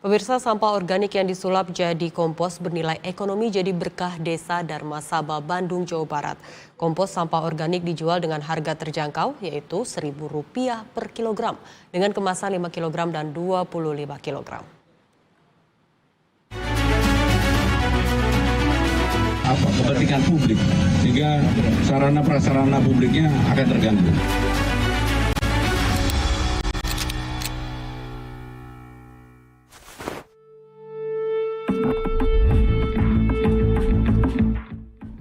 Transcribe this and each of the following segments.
Pemirsa, sampah organik yang disulap jadi kompos bernilai ekonomi jadi berkah desa Dharma Saba, Bandung, Jawa Barat. Kompos sampah organik dijual dengan harga terjangkau yaitu Rp1.000 per kilogram dengan kemasan 5 kg dan 25 kg. Kepentingan publik, sehingga sarana prasarana publiknya akan terganggu.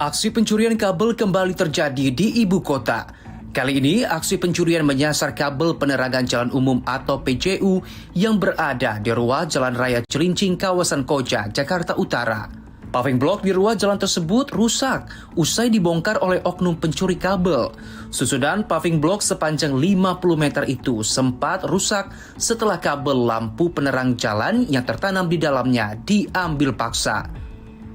Aksi pencurian kabel kembali terjadi di ibu kota. Kali ini, aksi pencurian menyasar kabel penerangan jalan umum atau PJU yang berada di ruas Jalan Raya Cilincing, kawasan Koja, Jakarta Utara. Paving blok di ruas jalan tersebut rusak usai dibongkar oleh oknum pencuri kabel. Susunan paving blok sepanjang 50 meter itu sempat rusak setelah kabel lampu penerang jalan yang tertanam di dalamnya diambil paksa.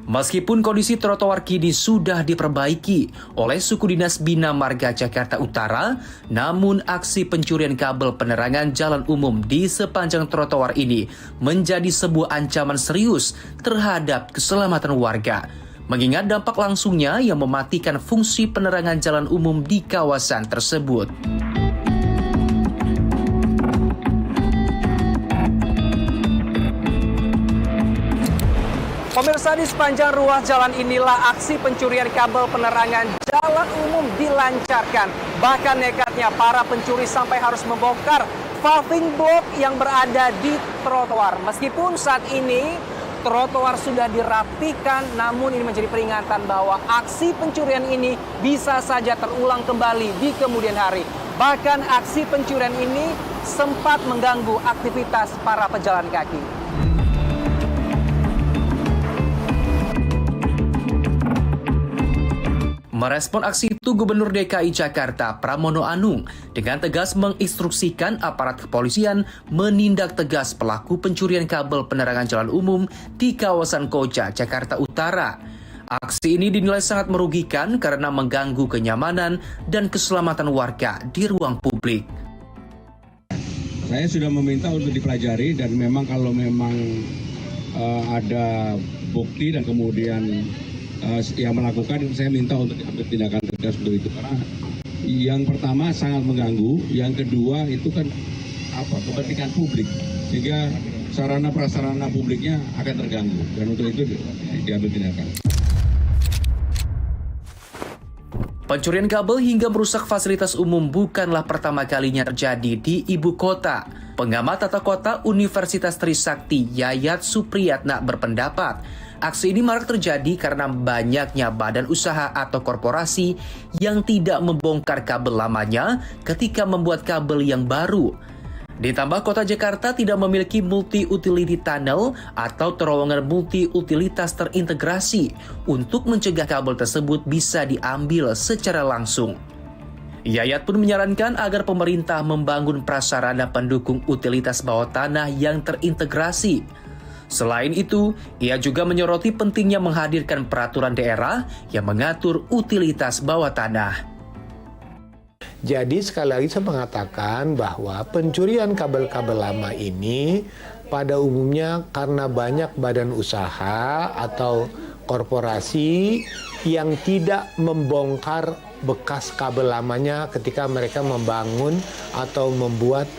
Meskipun kondisi trotoar kini sudah diperbaiki oleh Suku Dinas Bina Marga Jakarta Utara, namun aksi pencurian kabel penerangan jalan umum di sepanjang trotoar ini menjadi sebuah ancaman serius terhadap keselamatan warga, mengingat dampak langsungnya yang mematikan fungsi penerangan jalan umum di kawasan tersebut. Pemirsa, di sepanjang ruas jalan inilah aksi pencurian kabel penerangan jalan umum dilancarkan. Bahkan nekatnya para pencuri sampai harus membongkar paving block yang berada di trotoar. Meskipun saat ini trotoar sudah dirapikan, namun ini menjadi peringatan bahwa aksi pencurian ini bisa saja terulang kembali di kemudian hari. Bahkan aksi pencurian ini sempat mengganggu aktivitas para pejalan kaki. Merespon aksi itu, Gubernur DKI Jakarta Pramono Anung dengan tegas menginstruksikan aparat kepolisian menindak tegas pelaku pencurian kabel penerangan jalan umum di kawasan Koja, Jakarta Utara. Aksi ini dinilai sangat merugikan karena mengganggu kenyamanan dan keselamatan warga di ruang publik. Saya sudah meminta untuk dipelajari dan memang kalau memang ada bukti dan kemudian yang melakukan, saya minta untuk diambil tindakan tegas untuk itu, karena yang pertama sangat mengganggu, yang kedua itu kan kepentingan publik, sehingga sarana prasarana publiknya akan terganggu, dan untuk itu diambil tindakan. Pencurian kabel hingga merusak fasilitas umum bukanlah pertama kalinya terjadi di ibu kota. Pengamat tata kota Universitas Trisakti Yayat Supriyatna berpendapat, aksi ini marak terjadi karena banyaknya badan usaha atau korporasi yang tidak membongkar kabel lamanya ketika membuat kabel yang baru. Ditambah kota Jakarta tidak memiliki multi-utility tunnel atau terowongan multi-utilitas terintegrasi untuk mencegah kabel tersebut bisa diambil secara langsung. Yayat pun menyarankan agar pemerintah membangun prasarana pendukung utilitas bawah tanah yang terintegrasi. Selain itu, ia juga menyoroti pentingnya menghadirkan peraturan daerah yang mengatur utilitas bawah tanah. Jadi sekali lagi saya mengatakan bahwa pencurian kabel-kabel lama ini pada umumnya karena banyak badan usaha atau korporasi yang tidak membongkar bekas kabel lamanya ketika mereka membangun atau membuat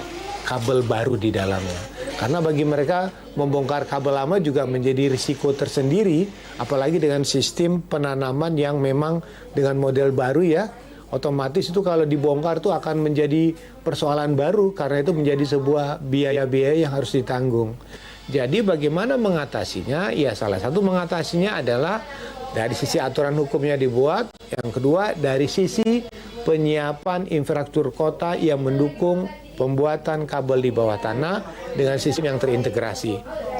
kabel baru di dalamnya. Karena bagi mereka membongkar kabel lama juga menjadi risiko tersendiri, apalagi dengan sistem penanaman yang memang dengan model baru ya. Otomatis itu kalau dibongkar itu akan menjadi persoalan baru karena itu menjadi sebuah biaya-biaya yang harus ditanggung. Jadi bagaimana mengatasinya? Ya salah satu mengatasinya adalah dari sisi aturan hukumnya dibuat. Yang kedua dari sisi penyiapan infrastruktur kota yang mendukung pembuatan kabel di bawah tanah dengan sistem yang terintegrasi.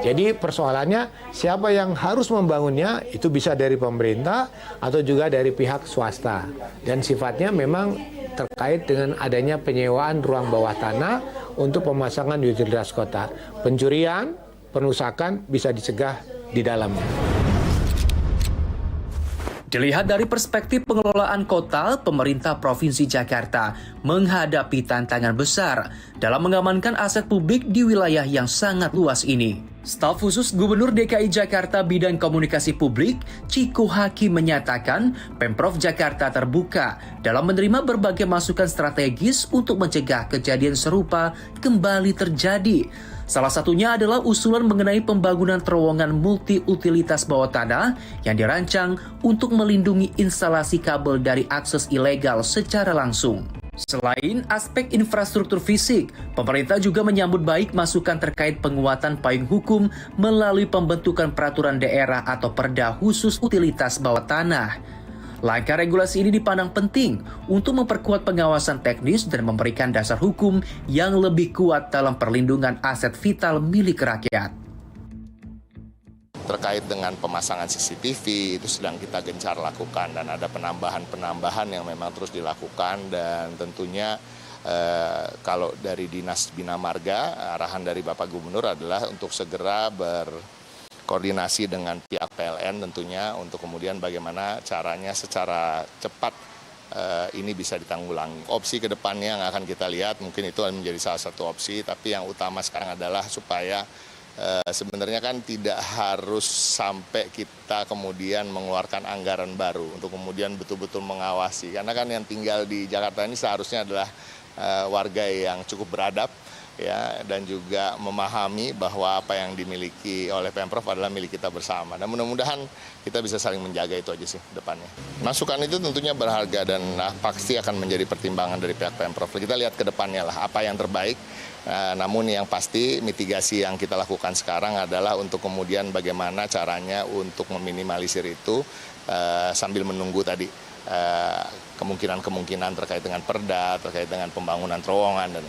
Jadi persoalannya siapa yang harus membangunnya itu bisa dari pemerintah atau juga dari pihak swasta. Dan sifatnya memang terkait dengan adanya penyewaan ruang bawah tanah untuk pemasangan utilitas kota. Pencurian, perusakan bisa dicegah di dalamnya. Dilihat dari perspektif pengelolaan kota, pemerintah Provinsi Jakarta menghadapi tantangan besar dalam mengamankan aset publik di wilayah yang sangat luas ini. Staf khusus Gubernur DKI Jakarta Bidang Komunikasi Publik, Ciko Hakim menyatakan Pemprov Jakarta terbuka dalam menerima berbagai masukan strategis untuk mencegah kejadian serupa kembali terjadi. Salah satunya adalah usulan mengenai pembangunan terowongan multi-utilitas bawah tanah yang dirancang untuk melindungi instalasi kabel dari akses ilegal secara langsung. Selain aspek infrastruktur fisik, pemerintah juga menyambut baik masukan terkait penguatan payung hukum melalui pembentukan peraturan daerah atau perda khusus utilitas bawah tanah. Langkah regulasi ini dipandang penting untuk memperkuat pengawasan teknis dan memberikan dasar hukum yang lebih kuat dalam perlindungan aset vital milik rakyat. Terkait dengan pemasangan CCTV itu sedang kita gencar lakukan dan ada penambahan yang memang terus dilakukan dan tentunya kalau dari Dinas Bina Marga arahan dari Bapak Gubernur adalah untuk segera berkoordinasi dengan pihak PLN tentunya untuk kemudian bagaimana caranya secara cepat ini bisa ditanggulangi. Opsi ke depannya yang akan kita lihat mungkin itu menjadi salah satu opsi, tapi yang utama sekarang adalah supaya sebenarnya kan tidak harus sampai kita kemudian mengeluarkan anggaran baru untuk kemudian betul-betul mengawasi. Karena kan yang tinggal di Jakarta ini seharusnya adalah warga yang cukup beradab ya dan juga memahami bahwa apa yang dimiliki oleh Pemprov adalah milik kita bersama. Dan mudah-mudahan kita bisa saling menjaga itu aja sih depannya. Masukan itu tentunya berharga dan pasti akan menjadi pertimbangan dari pihak Pemprov. Kita lihat ke depannya lah apa yang terbaik. Namun yang pasti mitigasi yang kita lakukan sekarang adalah untuk kemudian bagaimana caranya untuk meminimalisir itu sambil menunggu tadi kemungkinan-kemungkinan terkait dengan perda, terkait dengan pembangunan terowongan dan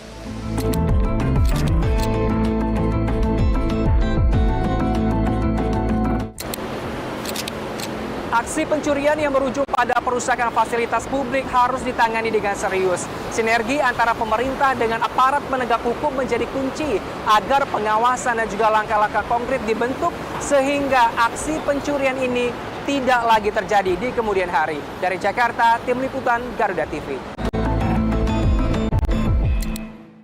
Aksi pencurian yang berujung pada perusakan fasilitas publik harus ditangani dengan serius. Sinergi antara pemerintah dengan aparat penegak hukum menjadi kunci agar pengawasan dan juga langkah-langkah konkret dibentuk sehingga aksi pencurian ini tidak lagi terjadi di kemudian hari. Dari Jakarta, Tim Liputan Garuda TV.